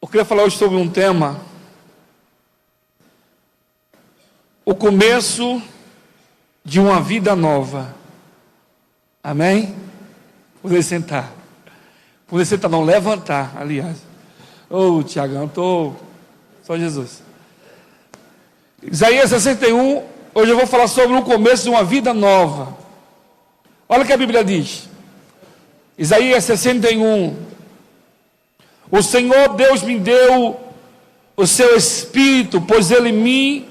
Eu queria falar hoje sobre um tema: o começo de uma vida nova. Amém? Poder sentar. Poder sentar, não, levantar, aliás. Tiagão, só Jesus. Isaías 61, hoje eu vou falar sobre o começo de uma vida nova. Olha o que a Bíblia diz. Isaías 61. O Senhor Deus me deu o seu Espírito, pois Ele me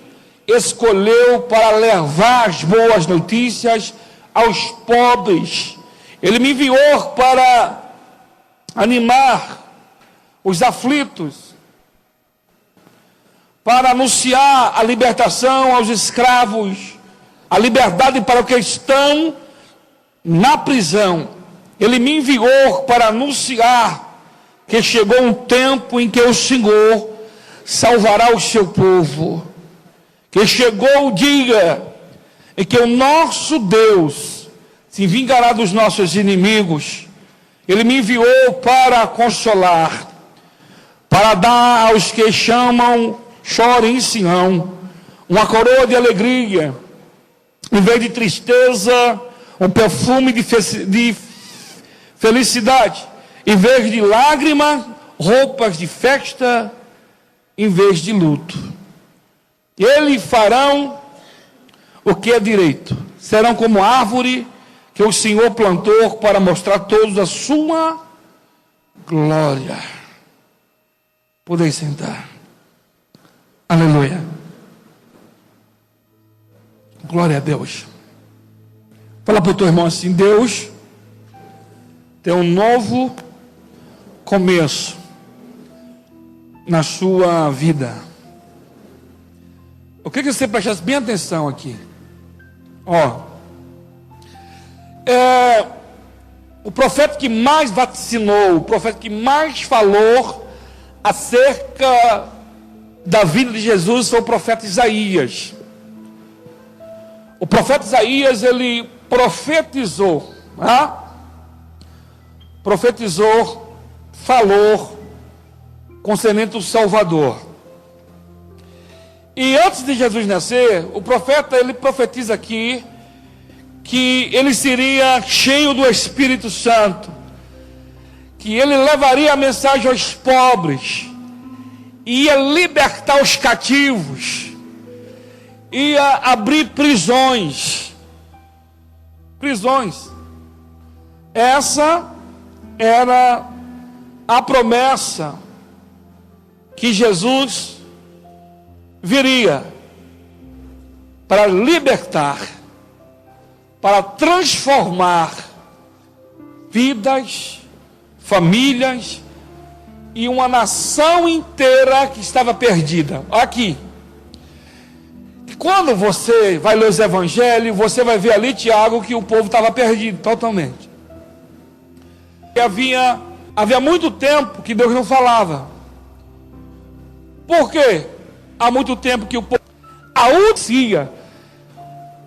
escolheu para levar as boas notícias aos pobres. Ele me enviou para animar os aflitos, para anunciar a libertação aos escravos, a liberdade para os que estão na prisão. Ele me enviou para anunciar que chegou um tempo em que o Senhor salvará o seu povo, que chegou o dia em que o nosso Deus se vingará dos nossos inimigos. Ele me enviou para consolar, para dar aos que chorem em Sião, uma coroa de alegria, em vez de tristeza, um perfume de felicidade, em vez de lágrima, roupas de festa, em vez de luto. Eles farão o que é direito, serão como árvore que o Senhor plantou para mostrar a todos a sua glória. Podem sentar. Aleluia. Glória a Deus. Fala para o teu irmão assim: Deus tem um novo começo na sua vida. Eu queria que você prestasse bem atenção aqui. O profeta que mais vaticinou, o profeta que mais falou acerca da vida de Jesus foi o profeta Isaías. O profeta Isaías, ele profetizou, falou concernente o Salvador. E antes de Jesus nascer, o profeta, ele profetiza aqui que ele seria cheio do Espírito Santo, que ele levaria a mensagem aos pobres, ia libertar os cativos, ia abrir prisões. Essa era a promessa que Jesus viria para libertar, para transformar vidas, famílias e uma nação inteira que estava perdida. Aqui, quando você vai ler os evangelhos, você vai ver ali, Tiago, que o povo estava perdido totalmente. E havia muito tempo que Deus não falava. Por quê? Há muito tempo que o povo anuncia.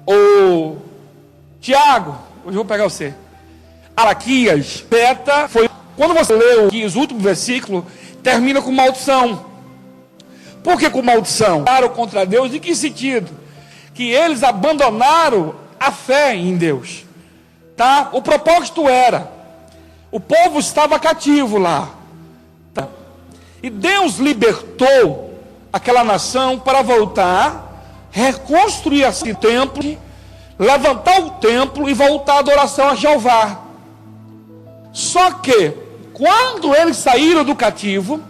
O Tiago, hoje eu vou pegar você. Malaquias, Beta, foi. Quando você lê aqui os últimos versículos, termina com maldição. Por que com maldição? Contra Deus, em que sentido? Que eles abandonaram a fé em Deus. Tá? O propósito era, o povo estava cativo lá. Tá? E Deus libertou aquela nação para voltar, reconstruir esse templo, levantar o templo e voltar a adoração a Jeová. Só que, quando eles saíram do cativo,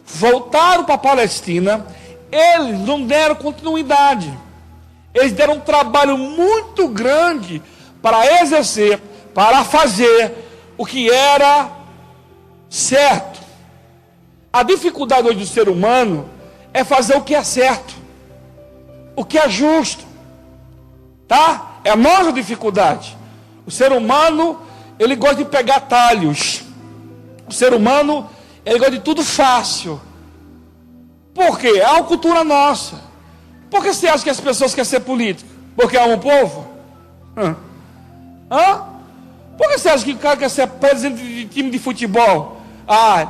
voltaram para a Palestina, eles não deram continuidade. Eles deram um trabalho muito grande para exercer, para fazer o que era certo. A dificuldade hoje do ser humano é fazer o que é certo, o que é justo, tá? É a nossa dificuldade. O ser humano, ele gosta de pegar atalhos. O ser humano, ele gosta de tudo fácil. Por quê? É uma cultura nossa. Por que você acha que as pessoas querem ser políticos? Porque amam o povo? Por que você acha que o cara quer ser presidente de time de futebol?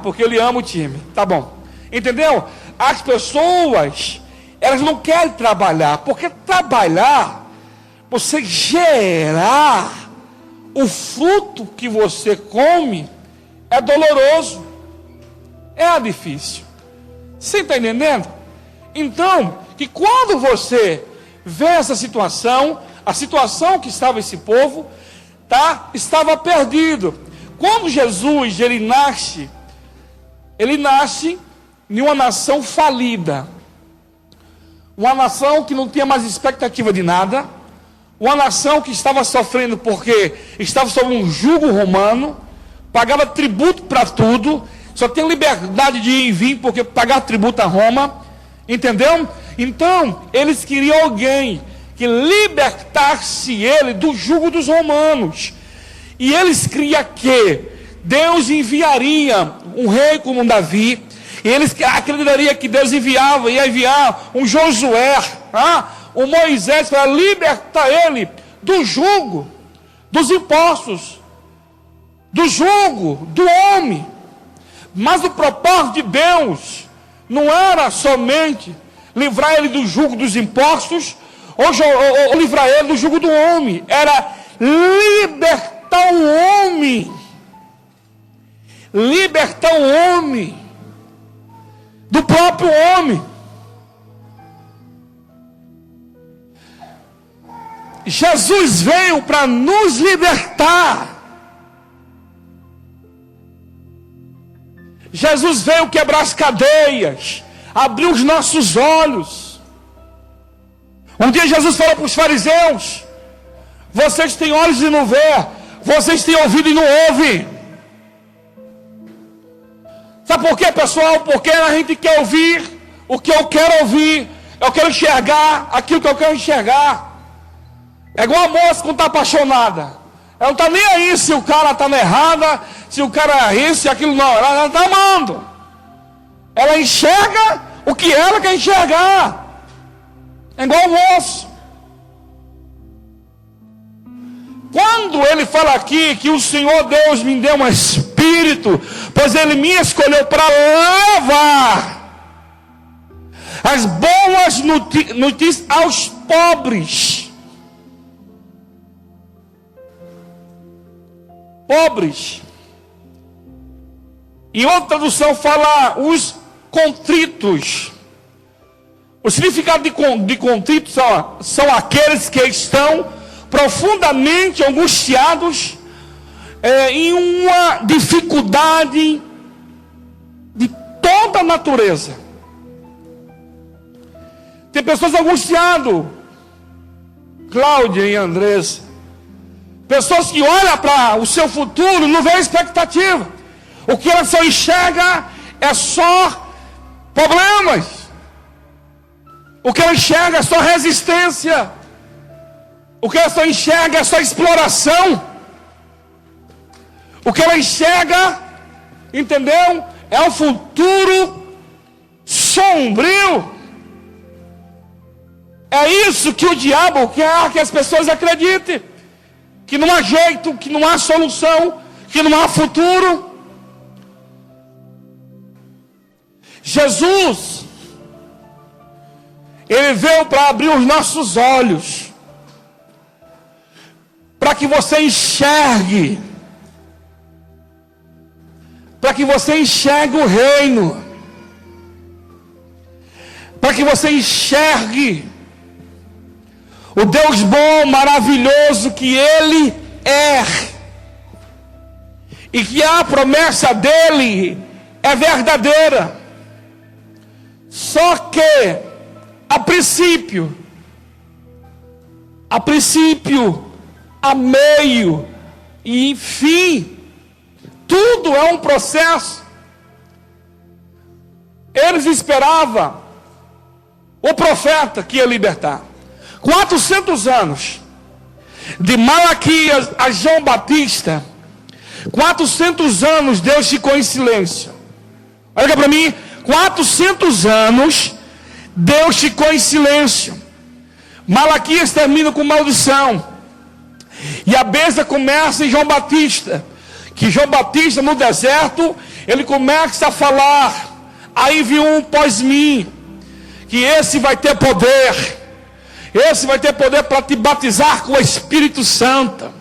Porque ele ama o time. Tá bom. Entendeu? As pessoas, elas não querem trabalhar, porque trabalhar, você gerar o fruto que você come, é doloroso, é difícil. Você está entendendo? Então, que quando você vê essa situação, a situação que estava esse povo, tá? Estava perdido. Quando Jesus, ele nasce em uma nação falida, uma nação que não tinha mais expectativa de nada, uma nação que estava sofrendo porque estava sob um jugo romano, pagava tributo para tudo, só tem liberdade de ir e vir porque pagar tributo a Roma, entendeu? Então, eles queriam alguém que libertasse ele do jugo dos romanos, e eles criam que Deus enviaria um rei como Davi, e eles acreditariam que Deus ia enviar um Josué, um Moisés, para libertar ele do jugo, dos impostos, do jugo, do homem. Mas o propósito de Deus não era somente livrar ele do jugo dos impostos, ou livrar ele do jugo do homem, era libertar o homem, do próprio homem. Jesus veio para nos libertar. Jesus veio quebrar as cadeias, abrir os nossos olhos. Um dia Jesus falou para os fariseus: vocês têm olhos e não vê, vocês têm ouvido e não ouvem. Sabe por quê, pessoal? Porque a gente quer ouvir o que eu quero ouvir, eu quero enxergar aquilo que eu quero enxergar. É igual a moça quando está apaixonada, ela não está nem aí se o cara está na errada, se o cara é isso, se aquilo não, ela está amando, ela enxerga o que ela quer enxergar. É igual o moço. Quando ele fala aqui que o Senhor Deus me deu um espírito, pois ele me escolheu para levar as boas notícias aos pobres. E outra tradução fala os contritos. O significado de contrito são aqueles que estão profundamente angustiados em uma dificuldade de toda a natureza. Tem pessoas angustiadas, Cláudia e Andressa, pessoas que olham para o seu futuro, não vê expectativa. O que ela só enxerga é só problemas. O que ela enxerga é só resistência. O que ela só enxerga é só exploração. O que ela enxerga, entendeu? É um futuro sombrio. É isso que o diabo quer que as pessoas acreditem. Que não há jeito, que não há solução, que não há futuro. Jesus, ele veio para abrir os nossos olhos, para que você enxergue, para que você enxergue o reino, para que você enxergue o Deus bom, maravilhoso que Ele é, e que a promessa dEle é verdadeira. Só que, a princípio, a meio e enfim, tudo é um processo. Eles esperavam o profeta que ia libertar. 400 anos, de Malaquias a João Batista, 400 anos Deus ficou em silêncio. Olha para mim, 400 anos Deus ficou em silêncio. Malaquias termina com maldição, e a bênção começa em João Batista. Que João Batista no deserto, ele começa a falar Aí viu um pós mim, que esse vai ter poder. Esse vai ter poder para te batizar com o Espírito Santo.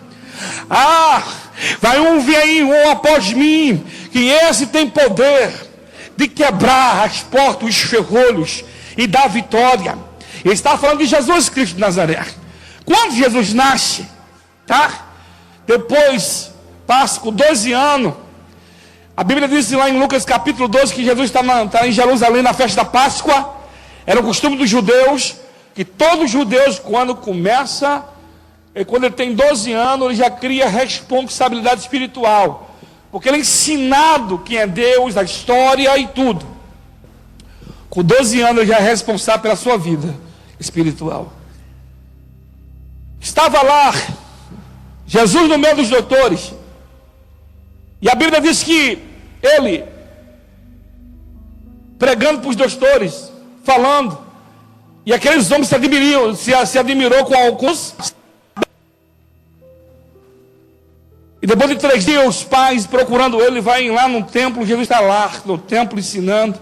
Vai um vir aí, um após mim, que esse tem poder de quebrar as portas, os ferrolhos e dar vitória. Ele está falando de Jesus Cristo de Nazaré. Quando Jesus nasce, tá? Depois passa com 12 anos. A Bíblia diz lá em Lucas capítulo 12 que Jesus está em Jerusalém na festa da Páscoa. Era o costume dos judeus, que todos os judeus, quando ele tem 12 anos, ele já cria responsabilidade espiritual. Porque ele é ensinado quem é Deus, a história e tudo. Com 12 anos ele já é responsável pela sua vida espiritual. Estava lá Jesus no meio dos doutores. E a Bíblia diz que ele, pregando para os doutores, falando, e aqueles homens se admirou com alguns. E depois de 3 dias, os pais procurando ele, vai lá no templo, Jesus está lá no templo ensinando.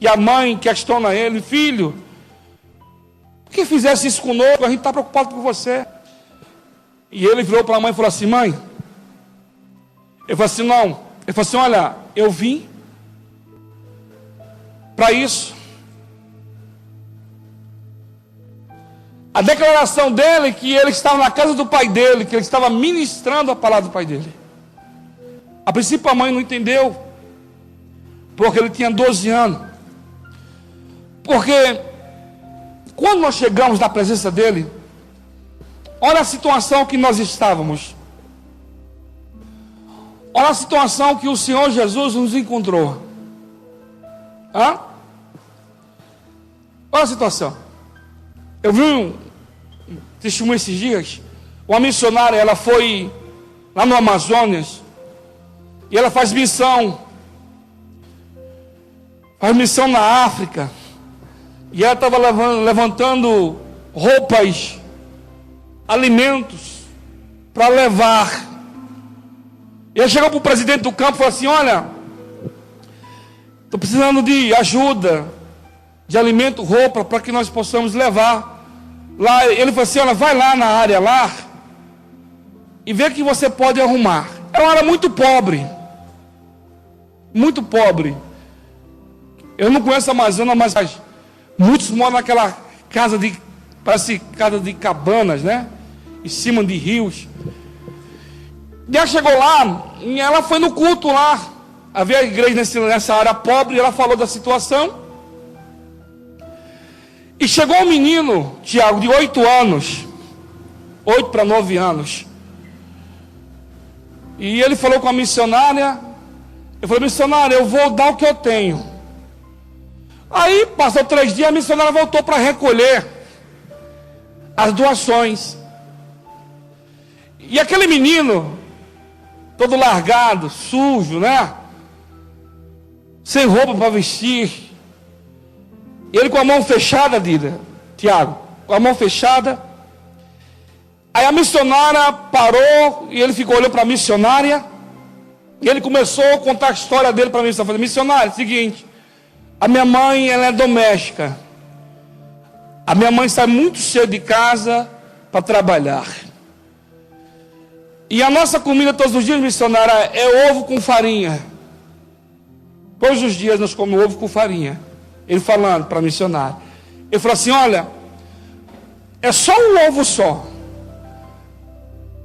E a mãe questiona ele: filho, por que fizesse isso conosco? A gente está preocupado com você. E ele virou para a mãe e falou assim: mãe, ele falou assim, não. Ele falou assim: olha, eu vim para isso. A declaração dele é que ele estava na casa do pai dele, que ele estava ministrando a palavra do pai dele. A princípio a mãe não entendeu, porque ele tinha 12 anos. Porque quando nós chegamos na presença dele, olha a situação que nós estávamos. Olha a situação que o Senhor Jesus nos encontrou. Olha a situação. Eu vi um testemunho esses dias. Uma missionária, ela foi lá no Amazonas. E ela faz missão. Faz missão na África. E ela estava levantando roupas, alimentos, para levar. E ela chegou para o presidente do campo e falou assim: olha, estou precisando de ajuda, de alimento, roupa, para que nós possamos levar. Lá, ele falou assim: olha, vai lá na área lá e vê que você pode arrumar. Ela era muito pobre. Muito pobre. Eu não conheço a Amazônia, mas muitos moram naquela casa parece casa de cabanas, né? Em cima de rios. E ela chegou lá, e ela foi no culto lá. Havia a igreja nessa área pobre, e ela falou da situação. E chegou um menino, Tiago, de 8 anos, 8 para 9 anos. E ele falou com a missionária. Eu falei: missionária, eu vou dar o que eu tenho. Aí, passou 3 dias, a missionária voltou para recolher as doações. E aquele menino, todo largado, sujo, né? Sem roupa para vestir. Ele com a mão fechada, Tiago, com a mão fechada. Aí a missionária parou e ele ficou olhando para a missionária. E ele começou a contar a história dele para a missionária. Falei: missionária, é o seguinte, a minha mãe, ela é doméstica. A minha mãe sai muito cedo de casa para trabalhar. E a nossa comida todos os dias, missionária, é ovo com farinha. Todos os dias nós comemos ovo com farinha. Ele falando para a missionária. Ele falou assim: olha, é só um ovo só.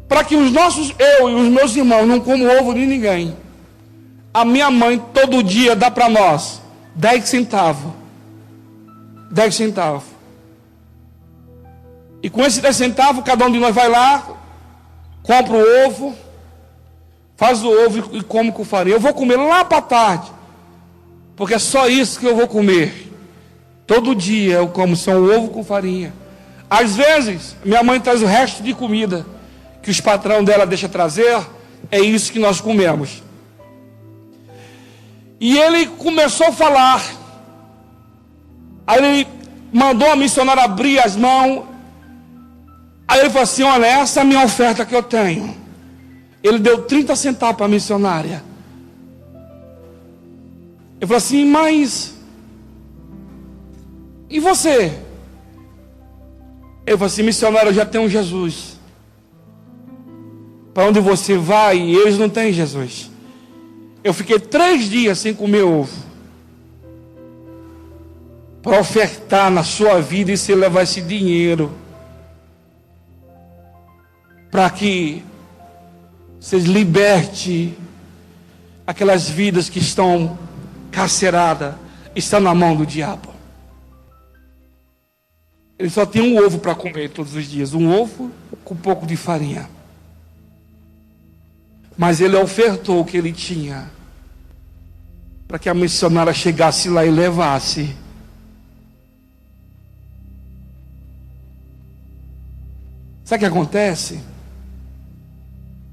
Para que eu e os meus irmãos não comam ovo de ninguém. A minha mãe todo dia dá para nós 10 centavos. 10 centavos. E com esses 10 centavos, cada um de nós vai lá, compra o ovo, faz o ovo e come com farinha. Eu vou comer lá para tarde, porque é só isso que eu vou comer. Todo dia eu como só um ovo com farinha. Às vezes, minha mãe traz o resto de comida que os patrão dela deixa trazer. É isso que nós comemos. E ele começou a falar. Aí ele mandou a missionária abrir as mãos. Aí ele falou assim: olha, essa é a minha oferta que eu tenho. Ele deu 30 centavos para a missionária. Eu falei assim, mas... E você? Eu falei assim, missionário, eu já tenho Jesus. Para onde você vai, eles não têm Jesus. Eu fiquei 3 dias sem comer ovo. Para ofertar na sua vida e você levar esse dinheiro. Para que vocês liberte aquelas vidas que estão carceradas, estão na mão do diabo. Ele só tem um ovo para comer todos os dias, um ovo com um pouco de farinha. Mas ele ofertou o que ele tinha, para que a missionária chegasse lá e levasse. Sabe o que acontece?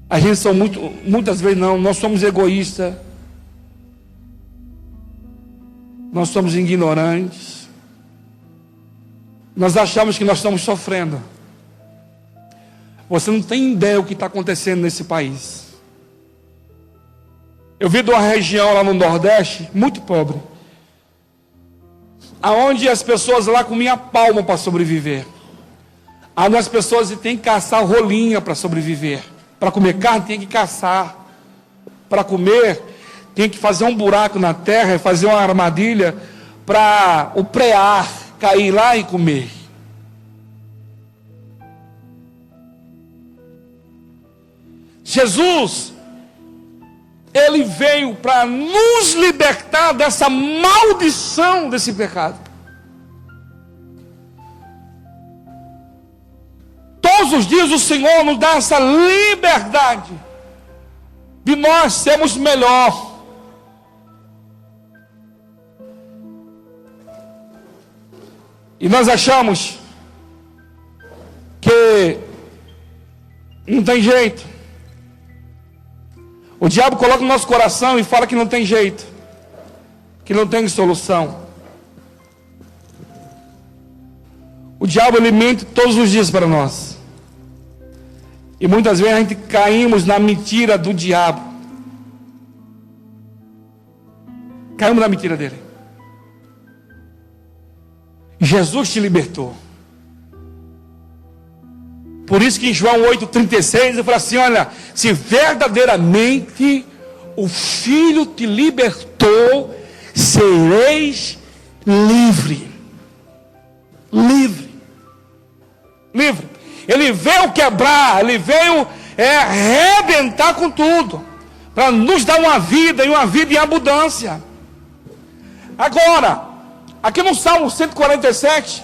A gente são muitas vezes não, nós somos egoístas, nós somos ignorantes, nós achamos que nós estamos sofrendo. Você não tem ideia do que está acontecendo nesse país. Eu vim de uma região lá no Nordeste, muito pobre, aonde as pessoas lá comiam palma para sobreviver. Aonde as pessoas têm que caçar rolinha para sobreviver. Para comer carne tem que caçar. Para comer tem que fazer um buraco na terra e fazer uma armadilha para o prear cair lá e comer. Jesus, ele veio para nos libertar dessa maldição desse pecado. Todos os dias o Senhor nos dá essa liberdade de nós sermos melhor. E nós achamos que não tem jeito. O diabo coloca no nosso coração e fala que não tem jeito, que não tem solução. O diabo, ele mente todos os dias para nós. E muitas vezes a gente caímos na mentira do diabo. Caímos na mentira dele. Jesus te libertou. Por isso que em João 8,36 ele fala assim, olha, se verdadeiramente o Filho te libertou, sereis livre. Livre. Livre. Ele veio quebrar, ele veio arrebentar com tudo, para nos dar uma vida, e uma vida em abundância. Agora, aqui no Salmo 147,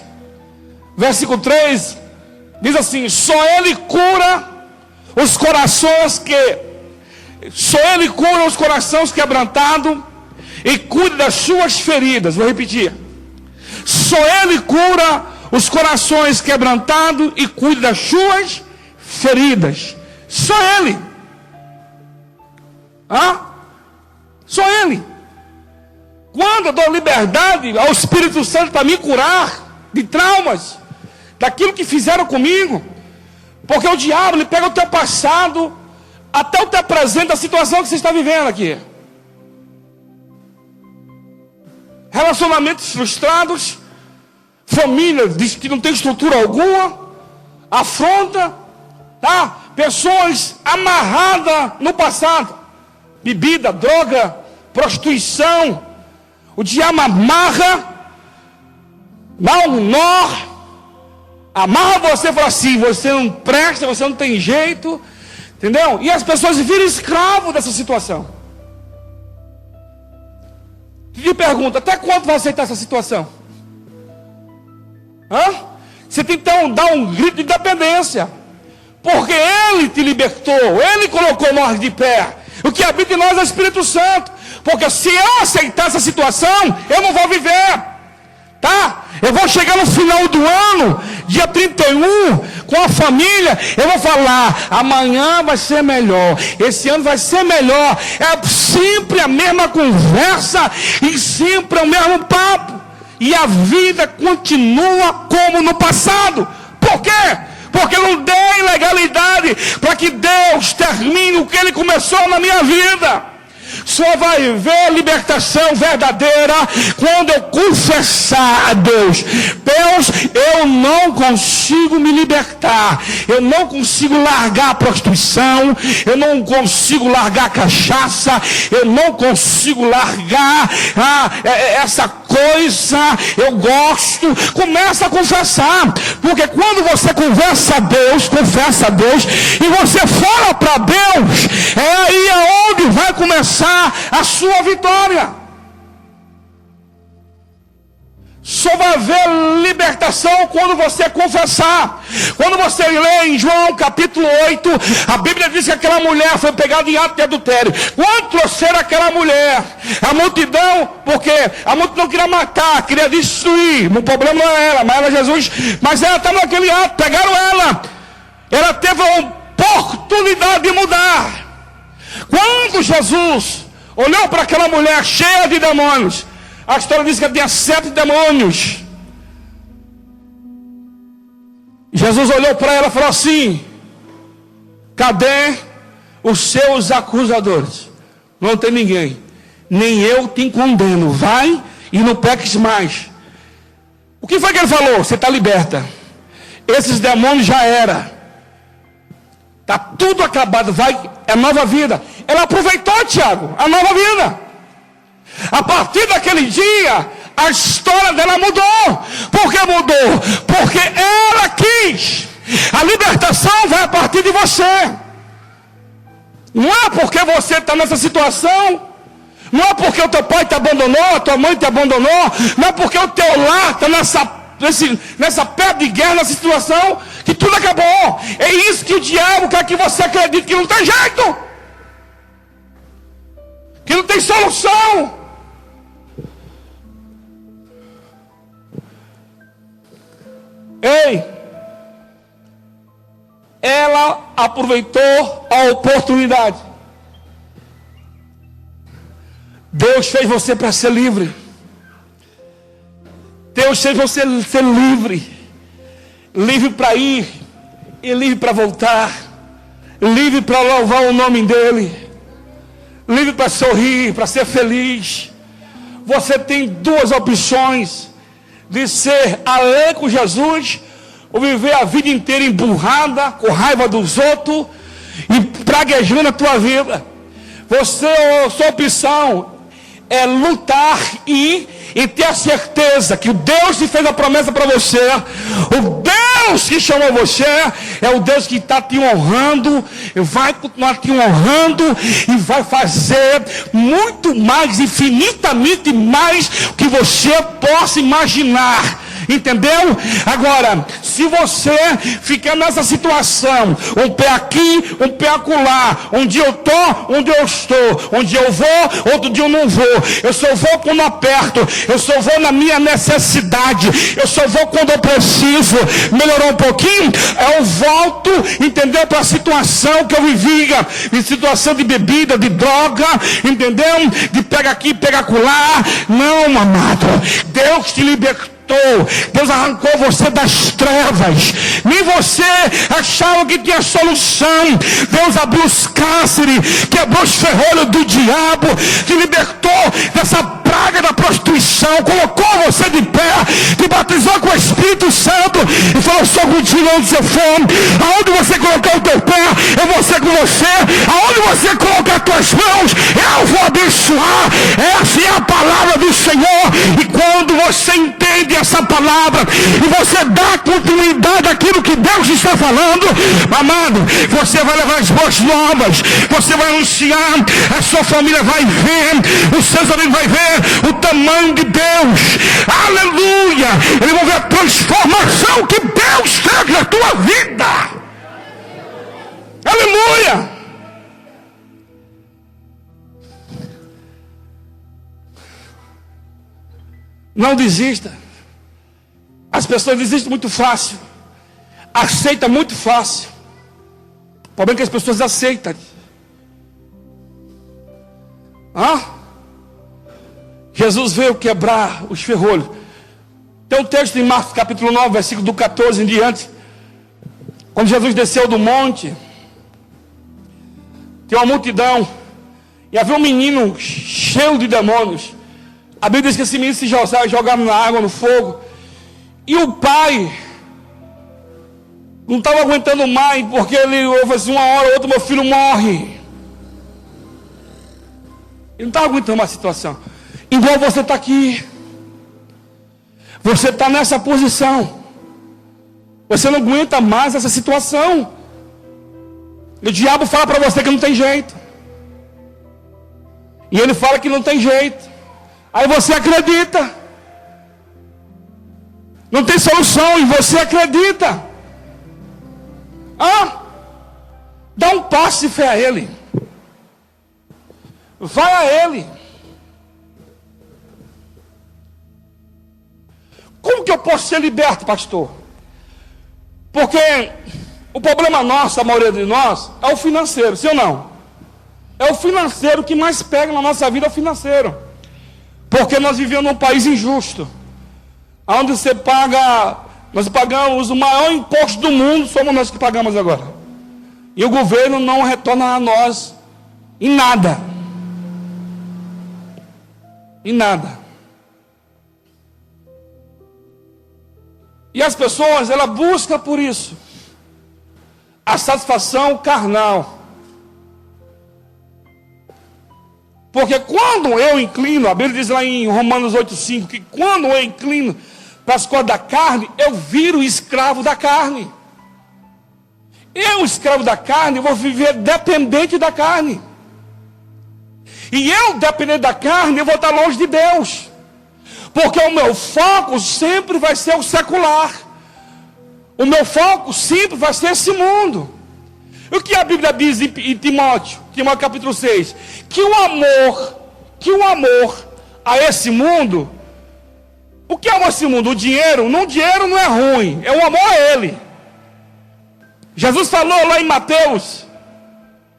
versículo 3, diz assim, só Ele cura os corações quebrantados e cuida das suas feridas. Vou repetir. Só Ele cura os corações quebrantados e cuida das suas feridas. Só Ele. Só Ele. Quando eu dou liberdade ao Espírito Santo para me curar de traumas, daquilo que fizeram comigo, porque o diabo, ele pega o teu passado até o teu presente, a situação que você está vivendo aqui. Relacionamentos frustrados, família que não tem estrutura alguma, afronta, tá? Pessoas amarradas no passado, bebida, droga, prostituição. O diabo amarra, dá um nó, amarra você e fala assim, você não presta, você não tem jeito, entendeu? E as pessoas viram escravo dessa situação. Te pergunta, até quando vai aceitar essa situação? Você tem que dar um grito de independência, porque Ele te libertou, Ele colocou nós de pé. O que habita em nós é o Espírito Santo, porque se eu aceitar essa situação, eu não vou viver, tá? Eu vou chegar no final do ano, dia 31, com a família, eu vou falar, amanhã vai ser melhor, esse ano vai ser melhor. É sempre a mesma conversa e sempre o mesmo papo. E a vida continua como no passado. Por quê? Porque eu não dei legalidade para que Deus termine o que Ele começou na minha vida. Só vai ver libertação verdadeira quando eu confessar a Deus: Deus, eu não consigo me libertar, eu não consigo largar a prostituição, eu não consigo largar a cachaça, eu não consigo largar essa coisa, eu gosto. Começa a confessar, porque quando você confessa a Deus e você fala para Deus, é aí aonde vai começar a sua vitória. Só vai haver libertação quando você confessar. Quando você lê em João capítulo 8, a Bíblia diz que aquela mulher foi pegada em ato de adultério. Quando trouxeram aquela mulher, a multidão, porque a multidão queria matar, queria destruir, o problema não era ela, mas era Jesus, mas ela estava naquele ato, pegaram ela teve a oportunidade de mudar. Quando Jesus olhou para aquela mulher cheia de demônios, a história diz que ela tinha 7 demônios. Jesus olhou para ela e falou assim: cadê os seus acusadores? Não tem ninguém, nem eu te condeno, vai e não peques mais. O que foi que ele falou? Você está liberta, esses demônios já era, está tudo acabado, vai, é nova vida. Ela aproveitou, Tiago, a nova vida. A partir daquele dia, a história dela mudou. Por que mudou? Porque ela quis. A libertação vai a partir de você. Não é porque você está nessa situação, não é porque o teu pai te abandonou, a tua mãe te abandonou, não é porque o teu lar está nessa pedra de guerra, nessa situação, que tudo acabou. É isso que o diabo quer que você acredite, que não tem jeito, que não tem solução. Ei, ela aproveitou a oportunidade. Deus fez você para ser livre. Deus fez você ser livre. Livre para ir e livre para voltar. Livre para louvar o nome dEle. Livre para sorrir, para ser feliz. Você tem 2 opções: de ser alegre com Jesus, ou viver a vida inteira emburrada, com raiva dos outros e praguejando a tua vida. Sua opção é lutar e ter a certeza que o Deus que fez a promessa para você, o Deus que chamou você, é o Deus que está te honrando, vai continuar te honrando e vai fazer muito mais, infinitamente mais, que você possa imaginar. Entendeu? Agora, se você ficar nessa situação, um pé aqui, um pé acolá, um dia eu estou, um dia eu estou, um dia eu vou, outro dia eu não vou, eu só vou quando aperto, eu só vou na minha necessidade, eu só vou quando eu preciso melhorar um pouquinho, eu volto, entendeu? Para a situação que eu vivia, em situação de bebida, de droga, entendeu? De pega aqui, pega acolá. Não, amado, Deus te libertou. Deus arrancou você das trevas. Nem você achava que tinha solução. Deus abriu os cárceres, quebrou os ferrolhos do diabo, te libertou dessa praga da prostituição, colocou você de pé, te batizou com o Espírito Santo e falou: sou contigo onde você for. Aonde você colocar o teu pé, eu vou ser com você. Aonde você colocar as tuas mãos, eu vou abençoar. Essa é a palavra do Senhor. E quando você entende essa palavra e você dá continuidade àquilo que Deus está falando, amado, você vai levar as boas novas, você vai anunciar, a sua família vai ver, os seus amigos vai ver o tamanho de Deus. Aleluia! Eles vão ver a transformação que Deus fez na tua vida. Aleluia! Não desista. As pessoas desistem muito fácil, aceitam muito fácil. O problema é que as pessoas aceitam. Jesus veio quebrar os ferrolhos. Tem um texto em Marcos capítulo 9, versículo do 14 em diante. Quando Jesus desceu do monte, tem uma multidão, E havia um menino cheio de demônios. A Bíblia diz que esse menino se jogava na água, no fogo. E o pai não estava aguentando mais, porque ele ouve assim, uma hora ou outra, meu filho morre. Ele não estava aguentando mais a situação. Igual você está aqui. Você está nessa posição. Você não aguenta mais essa situação. E o diabo fala para você que não tem jeito. E ele fala que não tem jeito. Aí você acredita. Não tem solução e você acredita. Dá um passo de fé a ele. Vai a ele. Como que eu posso ser liberto, pastor? Porque o problema nosso, a maioria de nós, é o financeiro, sim ou não? É o financeiro que mais pega na nossa vida, é o financeiro. Porque nós vivemos num país injusto. Onde você paga, nós pagamos o maior imposto do mundo, somos nós que pagamos agora. E o governo não retorna a nós em nada. Em nada. E as pessoas, elas buscam por isso a satisfação carnal. Porque quando eu inclino, a Bíblia diz lá em Romanos 8,5, que quando eu inclino para as coisas da carne, eu viro escravo da carne. Eu, escravo da carne, vou viver dependente da carne. E eu, dependente da carne, eu vou estar longe de Deus. Porque o meu foco sempre vai ser o secular. O meu foco sempre vai ser esse mundo. O que a Bíblia diz em Timóteo capítulo 6? Que o amor a esse mundo, o que é esse mundo? O dinheiro não é ruim, é o amor a ele. Jesus falou lá em Mateus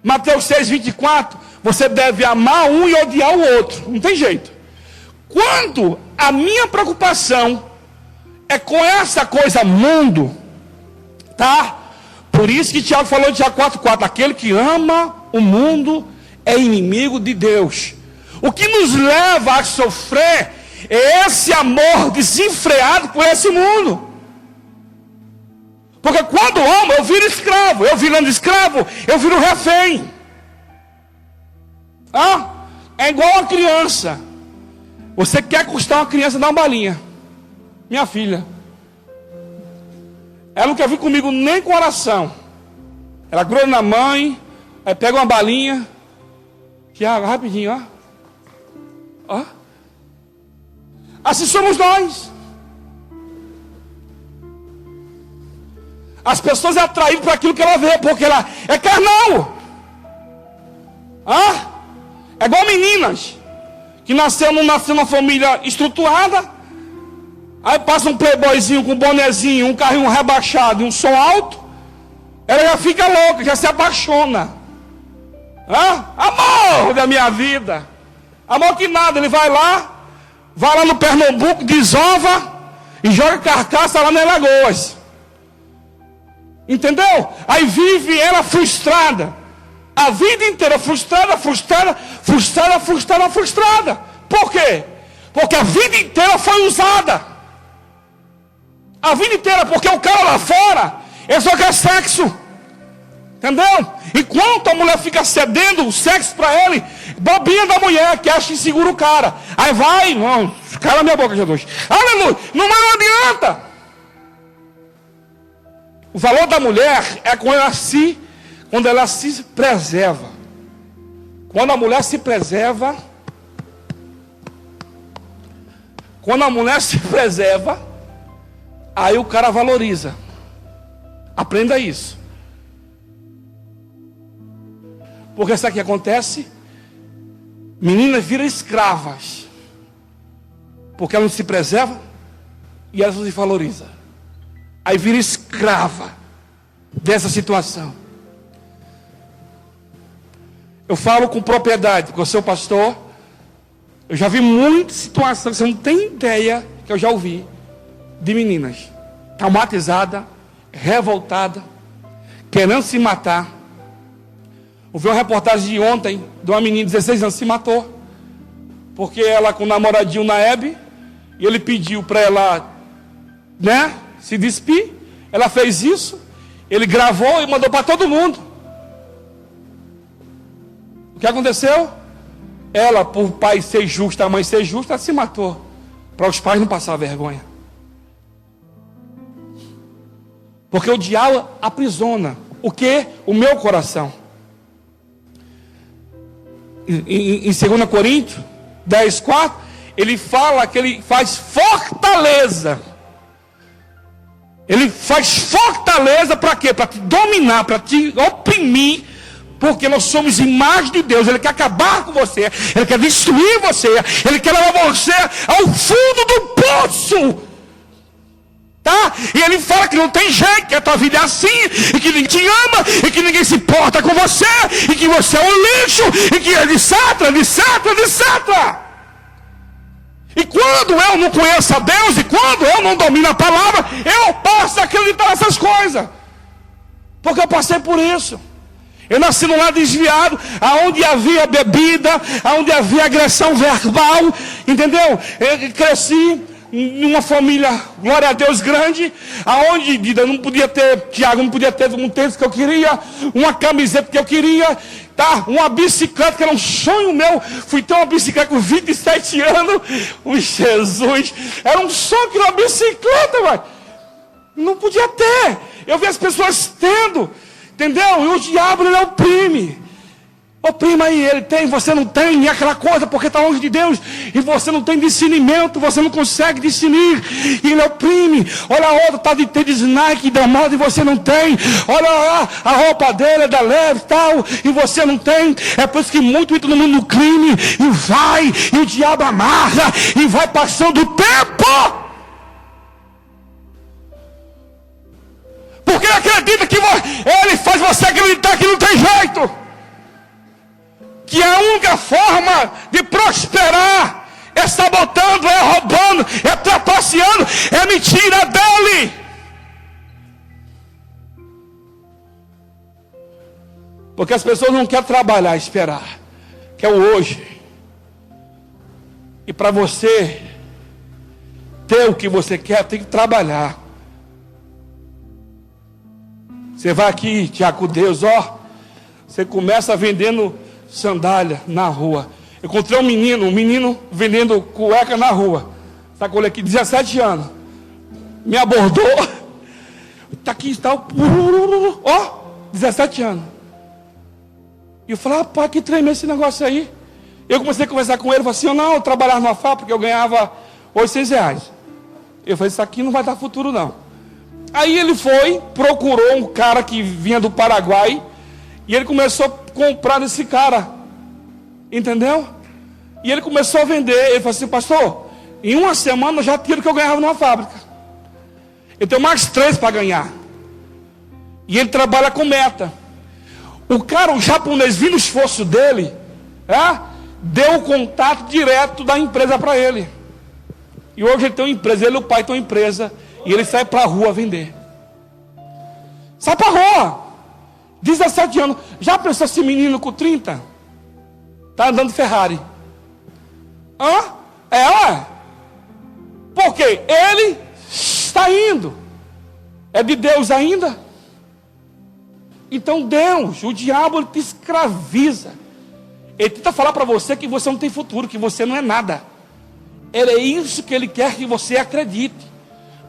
6,24, você deve amar um e odiar o outro, não tem jeito. Quando a minha preocupação é com essa coisa mundo, tá? Por isso que Tiago falou em Tiago 4,4, aquele que ama o mundo é inimigo de Deus. O que nos leva a sofrer é esse amor desenfreado por esse mundo. Porque quando amo, eu viro escravo. Eu virando escravo, eu viro refém. É igual uma criança. Você quer custar uma criança dar uma balinha. Minha filha, ela não quer vir comigo nem com oração. Ela gruda na mãe, aí pega uma balinha, que água, rapidinho, ó. Assim somos nós. As pessoas é atraídas para aquilo que ela vê, porque ela é carnal. É igual meninas que não nasceu numa família estruturada. Aí passa um playboyzinho com um bonezinho, um carrinho rebaixado e um som alto. Ela já fica louca, já se apaixona. Amor da minha vida. Amor que nada, ele vai lá no Pernambuco, desova e joga carcaça lá nas Lagoas. Entendeu? Aí vive ela frustrada. A vida inteira frustrada. Por quê? Porque a vida inteira foi usada. A vida inteira, porque o cara lá fora, ele só quer sexo. Entendeu? Enquanto a mulher fica cedendo o sexo para ele, bobinha da mulher, que acha inseguro o cara. Aí vai, cala minha boca, Jesus. Aleluia, não adianta. O valor da mulher é quando ela se preserva. Quando a mulher se preserva, aí o cara valoriza. Aprenda isso. Porque sabe o que acontece? Meninas viram escravas. Porque elas não se preservam e elas não se valorizam. Aí vira escrava dessa situação. Eu falo com propriedade, porque eu sou pastor. Eu já vi muitas situações, você não tem ideia que eu já ouvi, de meninas traumatizada, revoltada, querendo se matar, Eu vi uma reportagem de ontem, de uma menina de 16 anos se matou. Porque ela com o namoradinho na Hebe, e ele pediu para ela, se despir. Ela fez isso, ele gravou e mandou para todo mundo. O que aconteceu? Ela, por pai ser justa, a mãe ser justa, ela se matou. Para os pais não passar vergonha. Porque o diabo aprisiona. O que? O meu coração. Em 2 Coríntios 10:4, ele fala que ele faz fortaleza. Ele faz fortaleza para quê? Para te dominar, para te oprimir. Porque nós somos imagem de Deus. Ele quer acabar com você. Ele quer destruir você. Ele quer levar você ao fundo do poço. Tá? E ele fala que não tem jeito, que a tua vida é assim, e que ninguém te ama, e que ninguém se importa com você, e que você é um lixo, e que etc. E quando eu não conheço a Deus, e quando eu não domino a palavra, eu posso acreditar nessas coisas. Porque eu passei por isso. Eu nasci num lar desviado, aonde havia bebida, aonde havia agressão verbal, entendeu? Eu cresci numa família, glória a Deus, grande, aonde eu não podia ter, Tiago não podia ter um tênis que eu queria, uma camiseta que eu queria, tá? Uma bicicleta que era um sonho meu. Fui ter uma bicicleta com 27 anos, Jesus, era um sonho que era uma bicicleta, velho. Não podia ter. Eu vi as pessoas tendo, entendeu? E o diabo, ele oprime. Oprima aí, ele tem, você não tem, e aquela coisa, porque está longe de Deus, e você não tem discernimento, você não consegue discernir, e ele oprime. Olha a outra, está de tênis Nike da moda, e você não tem. Olha lá, a roupa dele é da leve e tal, e você não tem. É por isso que muito entra no mundo do crime, e vai, e o diabo amarra, e vai passando o tempo. Porque ele acredita que ele faz você acreditar que não tem jeito. Que a única forma de prosperar é sabotando, é roubando, é trapaceando, é mentira dele. Porque as pessoas não querem trabalhar, esperar. Quer o hoje. E para você ter o que você quer, tem que trabalhar. Você vai aqui, Tiago, Deus, você começa vendendo sandália na rua. Eu encontrei um menino vendendo cueca na rua. Sacolhe aqui, 17 anos. Me abordou. Tá aqui, está. 17 anos. E eu falei, rapaz, que tremendo esse negócio aí. Eu comecei a conversar com ele. Falei assim, eu trabalhava numa fábrica, eu ganhava R$800. Eu falei, isso aqui não vai dar futuro não. Aí ele foi, procurou um cara que vinha do Paraguai. E ele começou a comprar desse cara. Entendeu? E ele começou a vender. Ele falou assim, pastor, em uma semana eu já tiro o que eu ganhava numa fábrica. Eu tenho mais 3 para ganhar. E ele trabalha com meta. O japonês, vindo o esforço dele, deu o contato direto da empresa para ele. E hoje ele tem uma empresa, ele e o pai tem uma empresa. E ele sai para a rua vender. Sai para a rua. 17 anos. Já pensou esse menino com 30? Está andando Ferrari. Porque ele está indo. É de Deus ainda. Então Deus, o diabo, ele te escraviza. Ele tenta falar para você que você não tem futuro, que você não é nada. É isso que ele quer que você acredite.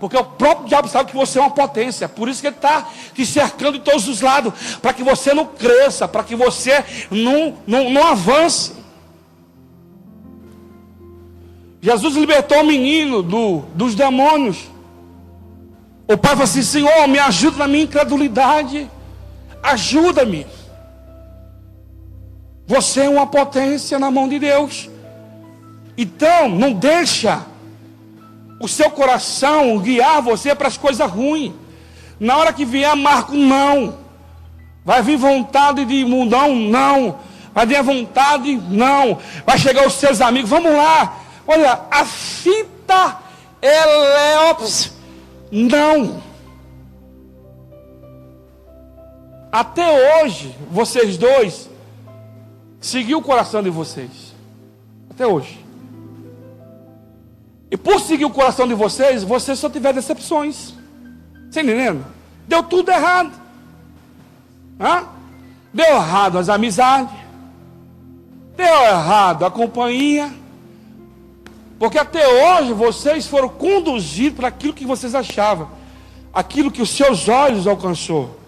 Porque o próprio diabo sabe que você é uma potência. Por isso que ele está te cercando de todos os lados. Para que você não cresça. Para que você não avance. Jesus libertou o menino dos demônios. O pai falou assim, Senhor, me ajuda na minha incredulidade. Ajuda-me. Você é uma potência na mão de Deus. Então, não deixa o seu coração guiar você para as coisas ruins. Na hora que vier amargo, não. Vai vir vontade de mundão, não. Vai vir a vontade, não. Vai chegar os seus amigos, vamos lá. Olha, a fita, ela é não. Até hoje, vocês dois seguiu o coração de vocês. Até hoje. E por seguir o coração de vocês, vocês só tiveram decepções. Você entendendo? Deu tudo errado. Hã? Deu errado as amizades. Deu errado a companhia. Porque até hoje vocês foram conduzidos para aquilo que vocês achavam. Aquilo que os seus olhos alcançou.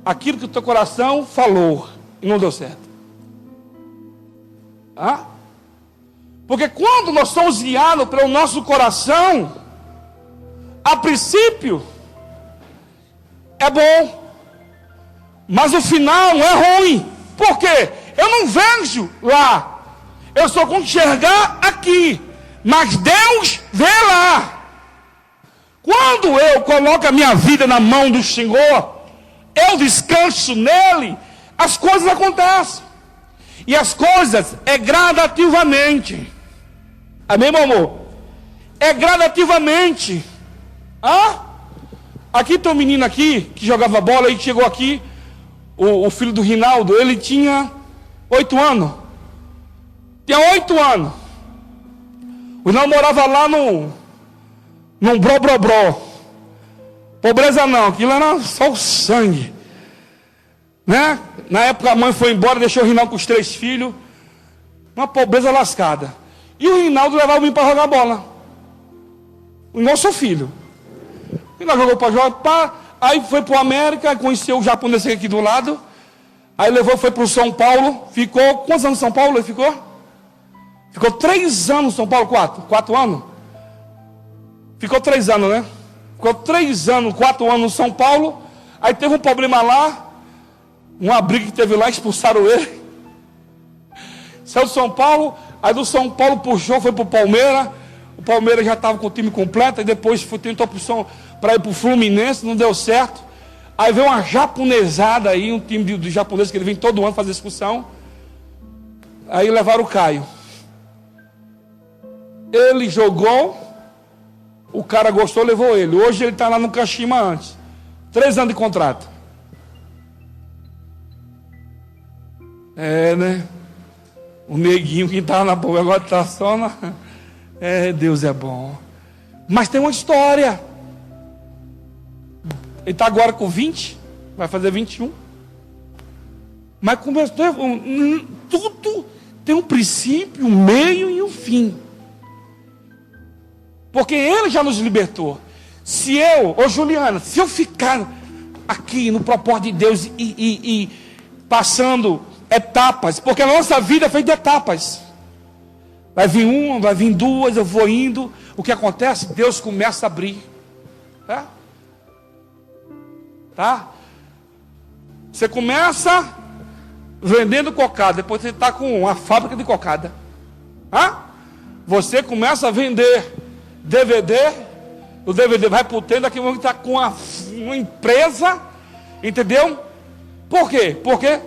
Aquilo que o teu coração falou. E não deu certo. Hã? Porque quando nós somos guiados pelo nosso coração, a princípio é bom, mas o final é ruim. Por quê? Eu não vejo lá, eu só consigo enxergar aqui, mas Deus vê lá. Quando eu coloco a minha vida na mão do Senhor, eu descanso nele, as coisas acontecem. E as coisas é gradativamente. Amém, meu amor? É gradativamente. Aqui tem um menino aqui que jogava bola e chegou aqui. O filho do Rinaldo, ele tinha 8 anos. Tinha 8 anos. O Rinaldo morava lá num bro. Pobreza não, aquilo era só o sangue. Né? Na época a mãe foi embora, deixou o Rinaldo com os 3 filhos. Uma pobreza lascada. E o Rinaldo levava o menino para jogar bola. O nosso filho. O Rinaldo jogou para jogar, aí foi para o América, conheceu o japonês aqui do lado. Aí levou, foi para o São Paulo. Ficou, quantos anos em São Paulo ele ficou? Ficou 3 anos em São Paulo, 4 anos? Ficou 3 anos, né? Ficou 3 anos, 4 anos em São Paulo. Aí teve um problema lá. Uma briga que teve lá, expulsaram ele. Saiu de São Paulo. Aí do São Paulo puxou, foi para o Palmeiras. O Palmeiras já estava com o time completo. Aí depois tentou opção para ir para o Fluminense, não deu certo. Aí veio uma japonesada aí, um time de japoneses que ele vem todo ano fazer excursão. Aí levaram o Caio. Ele jogou, o cara gostou, levou ele. Hoje ele está lá no Kashima antes. 3 anos de contrato. É, né? O neguinho que estava na boca agora está só na... Deus é bom. Mas tem uma história. Ele está agora com 20, vai fazer 21. Mas começou, tudo tem um princípio, um meio e um fim. Porque ele já nos libertou. Se eu, Juliana, se eu ficar aqui no propósito de Deus e passando etapas, porque a nossa vida é feita de etapas. Vai vir uma, vai vir 2, eu vou indo. O que acontece? Deus começa a abrir. Tá? Você começa vendendo cocada, depois você está com uma fábrica de cocada. Você começa a vender DVD, o DVD vai para o tempo, daqui a pouco está com uma empresa, entendeu? Por quê? Porque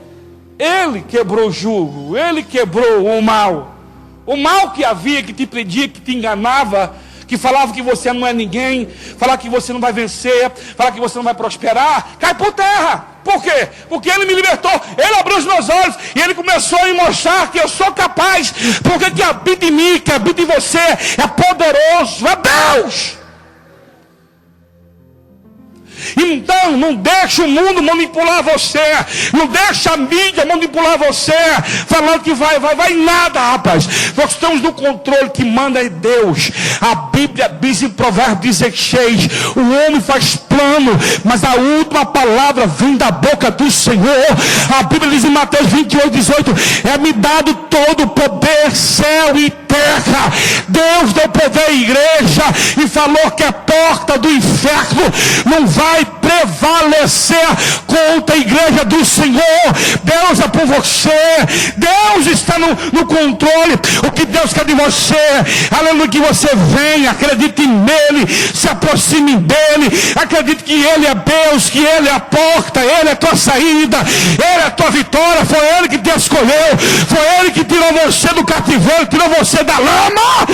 ele quebrou o jugo, ele quebrou o mal que havia, que te pedia, que te enganava, que falava que você não é ninguém, falava que você não vai vencer, falava que você não vai prosperar, cai por terra. Por quê? Porque ele me libertou, ele abriu os meus olhos e ele começou a me mostrar que eu sou capaz, porque que habita em mim, que habita em você é poderoso, é Deus. Então não deixe o mundo manipular você, não deixe a mídia manipular você, falando que vai nada, rapaz. Nós estamos no controle, que manda é Deus. A Bíblia diz em Provérbios 16, o homem faz plano, mas a última palavra vem da boca do Senhor. A Bíblia diz em Mateus 28:18, é-me dado todo o poder, céu e terra. Deus deu poder à igreja e falou que a porta do inferno não vai prevalecer contra a igreja do Senhor. Deus é por você, Deus está no controle. O que Deus quer de você, aleluia, que você venha, acredite nele, se aproxime dele, acredite que ele é Deus, que ele é a porta, ele é a tua saída, ele é a tua vitória. Foi ele que te escolheu, foi ele que tirou você do cativeiro, tirou você da lama.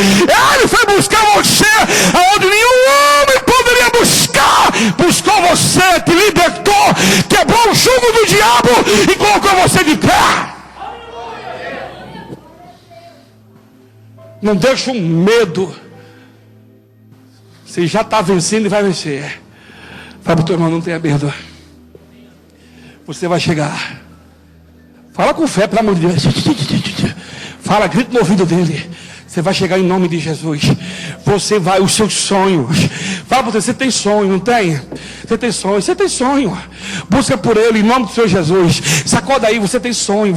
Ele foi buscar você aonde nenhum homem poderia buscar. Buscou você, te libertou, quebrou o jugo do diabo e colocou você de pé. Não deixa o medo. Você já está vencendo e vai vencer. Fala para o teu irmão, não tenha medo. Você vai chegar. Fala com fé, pelo amor de Deus. Fala, grita no ouvido dele. Você vai chegar em nome de Jesus. Você vai, os seus sonhos. Fala para você tem sonho, não tem? Você tem sonho, você tem sonho. Busca por ele em nome do Senhor Jesus. Sacoda aí, você tem sonho,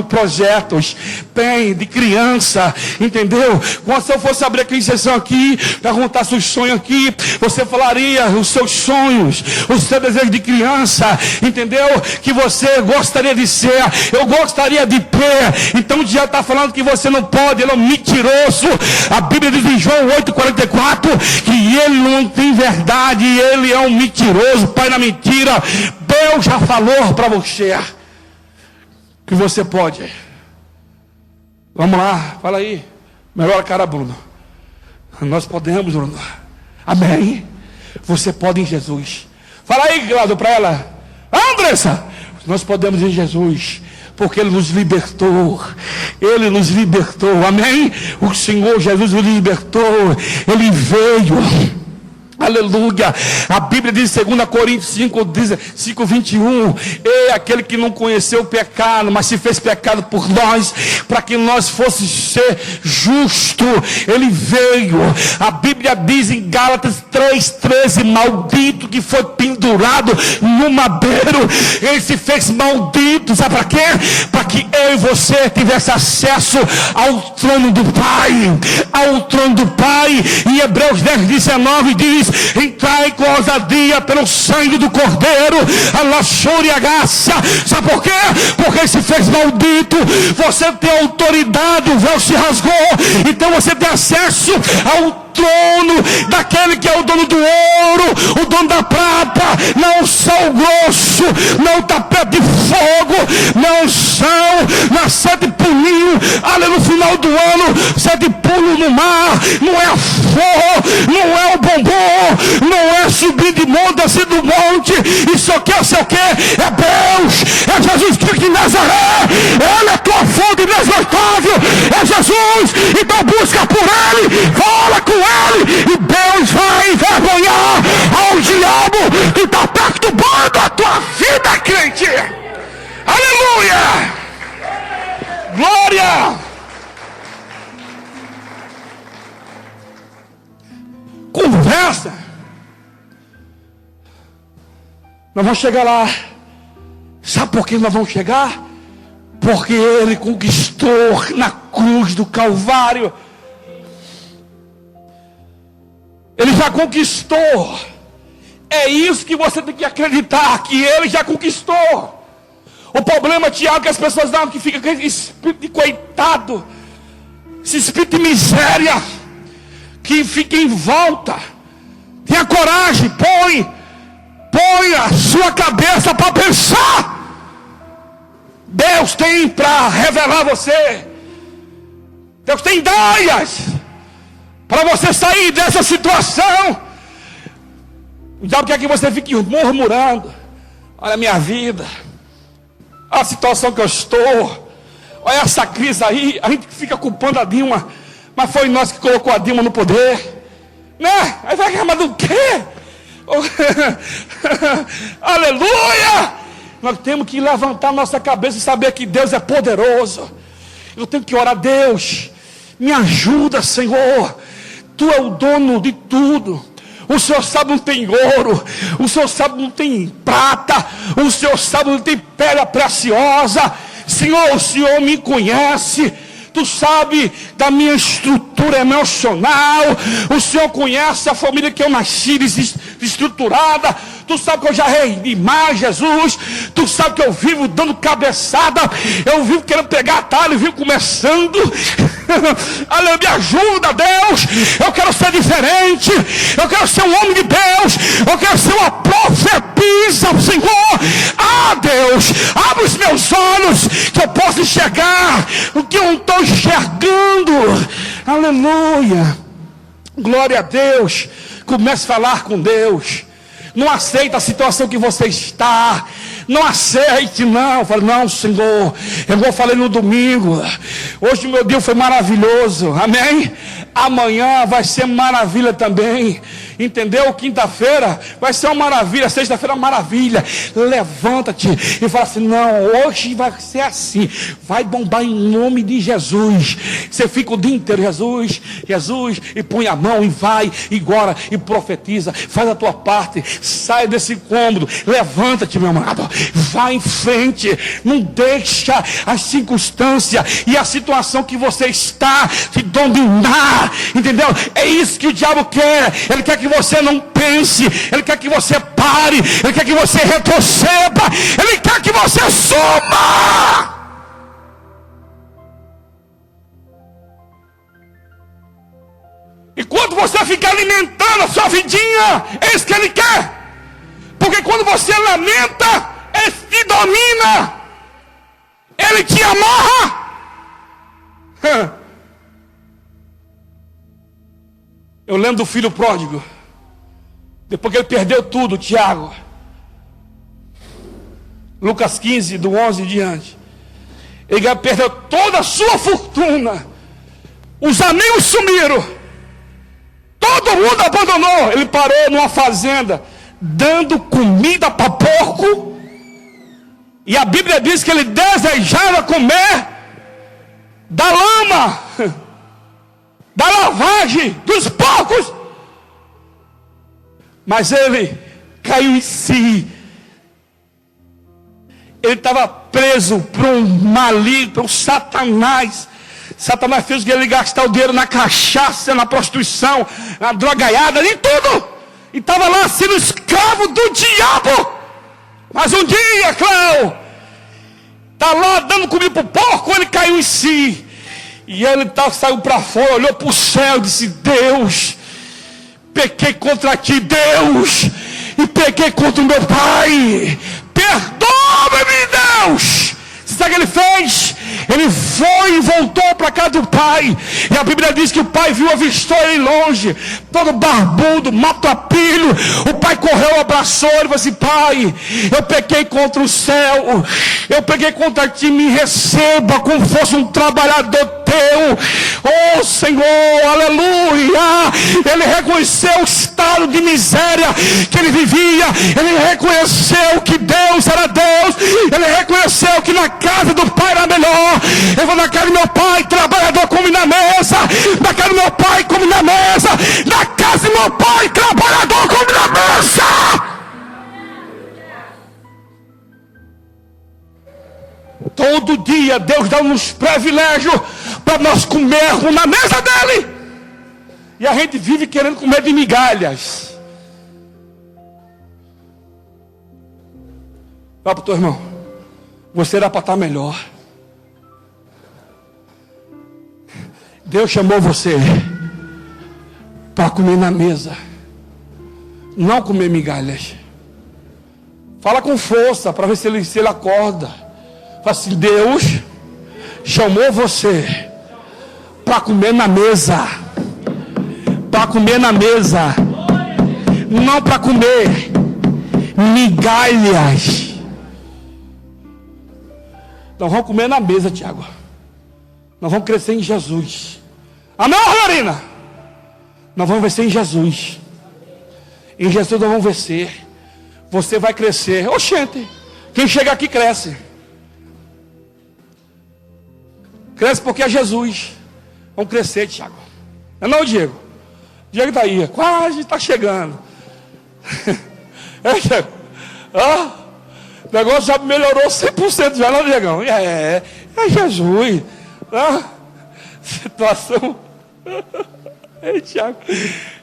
projetos. Tem, de criança, entendeu? Quando você fosse abrir aqui em sessão aqui, perguntar seus sonhos aqui, você falaria os seus sonhos, os seus desejos de criança, entendeu? Que você gostaria de ser, eu gostaria de ter. Então o dia está falando que você não pode, ele é um mentiroso. A Bíblia diz em João 8,44 que ele não tem verdade, ele é um mentiroso, pai da mentira. Deus já falou para você que você pode. Vamos lá, fala aí. Melhor cara, Bruno. Nós podemos, Bruno. Amém. Você pode em Jesus. Fala aí, Glaucio, para ela. Andressa, nós podemos em Jesus. Porque Ele nos libertou. Ele nos libertou. Amém? O Senhor Jesus nos libertou. Ele veio. Aleluia. A Bíblia diz em 2 Coríntios 5:21. É aquele que não conheceu o pecado, mas se fez pecado por nós, para que nós fosse ser justo. Ele veio. A Bíblia diz em Gálatas 3:13, maldito que foi pendurado no madeiro. Ele se fez maldito, sabe para quê? Para que eu e você tivesse acesso ao trono do Pai. Ao trono do Pai. Em Hebreus 10:19 diz: entrai com ousadia pelo sangue do Cordeiro, a laçura e a graça. Sabe por quê? Porque ele se fez maldito. Você tem autoridade, o véu se rasgou, então você tem acesso ao trono daquele que é o dono do ouro, o dono da prata, não sal grosso, não tapete de fogo, não são na 7 pulinhos, ali no final do ano, 7 pulos no mar, não é a forro, não é o bombom, não é subir de monte, descer do monte, isso aqui é o que? É Deus, é Jesus Cristo de Nazaré, Ele é tua fonte inesgotável, é Jesus. Então busca por Ele, fala com Ele, e Deus vai envergonhar ao diabo que está perturbando a tua vida, crente. Aleluia, glória. Conversa. Nós vamos chegar lá. Sabe por que nós vamos chegar? Porque Ele conquistou na cruz do Calvário. Ele já conquistou. É isso que você tem que acreditar, que Ele já conquistou. O problema, Tiago, que as pessoas dão, que fica com esse espírito de coitado, esse espírito de miséria, que fica em volta. Tenha coragem, põe a sua cabeça para pensar. Deus tem para revelar você. Deus tem ideias para você sair dessa situação. O diabo quer que você fique murmurando. Olha a minha vida, olha a situação que eu estou, olha essa crise aí. A gente fica culpando a Dilma, mas foi nós que colocou a Dilma no poder, né? Aí vai reclamar do quê? Aleluia! Nós temos que levantar nossa cabeça e saber que Deus é poderoso. Eu tenho que orar: Deus, me ajuda, Senhor. Tu é o dono de tudo. O Senhor sabe não tem ouro, o Senhor sabe não tem prata, o Senhor sabe não tem pedra preciosa. Senhor, o Senhor me conhece. Tu sabe da minha estrutura emocional. O Senhor conhece a família que eu nasci desestruturada. Tu sabe que eu já errei demais, Jesus. Tu sabe que eu vivo dando cabeçada. Eu vivo querendo pegar atalho, eu vivo começando. Aleluia, me ajuda, Deus. Eu quero ser diferente. Eu quero ser um homem de Deus. Eu quero ser uma profetisa, Senhor. Ah, Deus, abre os meus olhos, que eu possa enxergar o que eu não estou enxergando. Aleluia, glória a Deus. Comece a falar com Deus. Não aceita a situação que você está. Não aceite, não. Eu falei, não, Senhor, eu falei no domingo, hoje o meu dia foi maravilhoso, amém? Amanhã vai ser maravilha também, entendeu? Quinta-feira vai ser uma maravilha, sexta-feira uma maravilha. Levanta-te e fala assim, não, hoje vai ser assim, vai bombar em nome de Jesus. Você fica o dia inteiro, Jesus, Jesus, e põe a mão e vai, e agora, e profetiza, faz a tua parte, sai desse cômodo, levanta-te, meu amado, vai em frente, não deixa as circunstâncias e a situação que você está te dominar, entendeu? É isso que o diabo quer. Ele quer que você não pense, ele quer que você pare, ele quer que você retroceda, ele quer que você suma. E quando você fica alimentando a sua vidinha, é isso que ele quer. Porque quando você lamenta, ele te domina, ele te amarra. Eu lembro do filho pródigo, depois que ele perdeu tudo, Tiago, Lucas 15, do 11 em diante. Ele perdeu toda a sua fortuna, os amigos sumiram, todo mundo abandonou. Ele parou numa fazenda, dando comida para porco, e a Bíblia diz que ele desejava comer da lama, da lavagem dos porcos, mas ele caiu em si. Ele estava preso para um maligno, para um Satanás. Satanás fez ele gastar o dinheiro na cachaça, na prostituição, na drogaiada, em tudo. E estava lá sendo escravo do diabo. Mas um dia, Cléo, está lá dando comida para o porco, ele caiu em si. E ele saiu para fora, olhou para o céu e disse, Deus, pequei contra ti, Deus, e pequei contra o meu pai, perdoa-me, Deus. Sabe o que ele fez? Ele foi e voltou para casa do pai. E a Bíblia diz que o pai viu, avistou ele longe, todo barbudo, maltrapilho. O pai correu, abraçou ele e falou assim, pai, eu pequei contra o céu, eu pequei contra ti, me receba como fosse um trabalhador teu. Oh Senhor, aleluia. Ele reconheceu o estado de miséria que ele vivia. Ele reconheceu que Deus era Deus. Ele reconheceu que na casa do pai era melhor. Eu vou na casa do meu pai, trabalhador come na mesa. Na casa do meu pai come na mesa. Na casa do meu pai, trabalhador come na mesa. Todo dia Deus dá-nos privilégio para nós comermos na mesa dele. E a gente vive querendo comer de migalhas. Vai para o teu irmão, você era para estar melhor. Deus chamou você para comer na mesa, não comer migalhas. Fala com força para ver se ele acorda. Fala assim, Deus chamou você para comer na mesa, para comer na mesa, não para comer migalhas. Nós vamos comer na mesa, Tiago. Nós vamos crescer em Jesus. Amém, Lorena? Nós vamos vencer em Jesus. Em Jesus nós vamos vencer. Você vai crescer. Oxente, quem chega aqui cresce. Cresce porque é Jesus. Vamos crescer, Tiago. Não, Diego? Diego está aí, quase está chegando. É, Diego? O negócio já melhorou 100% já, não, Diegão? É Jesus. Situação. Ei, Tiago.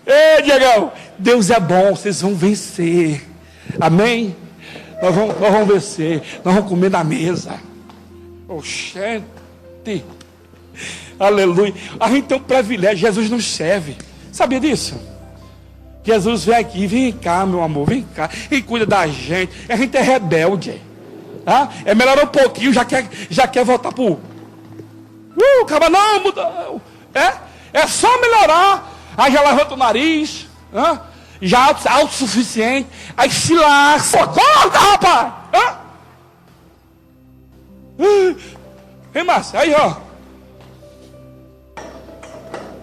Ei, Diegão. Deus é bom, vocês vão vencer. Amém? Nós vamos vencer. Nós vamos comer na mesa. Oxente. Aleluia. A gente tem um privilégio. Jesus nos serve. Sabia disso? Jesus vem aqui. Vem cá, meu amor. Vem cá. Ele cuida da gente. A gente é rebelde. É melhor um pouquinho. Já quer voltar pro... Acaba não, muda. É só melhorar. Aí já levanta o nariz. Já autossuficiente. Aí se lasca. Acorda, rapaz. Hein, Márcia? Aí, ó.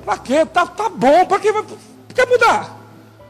Pra quê? Tá bom. Pra que vai... Quer mudar?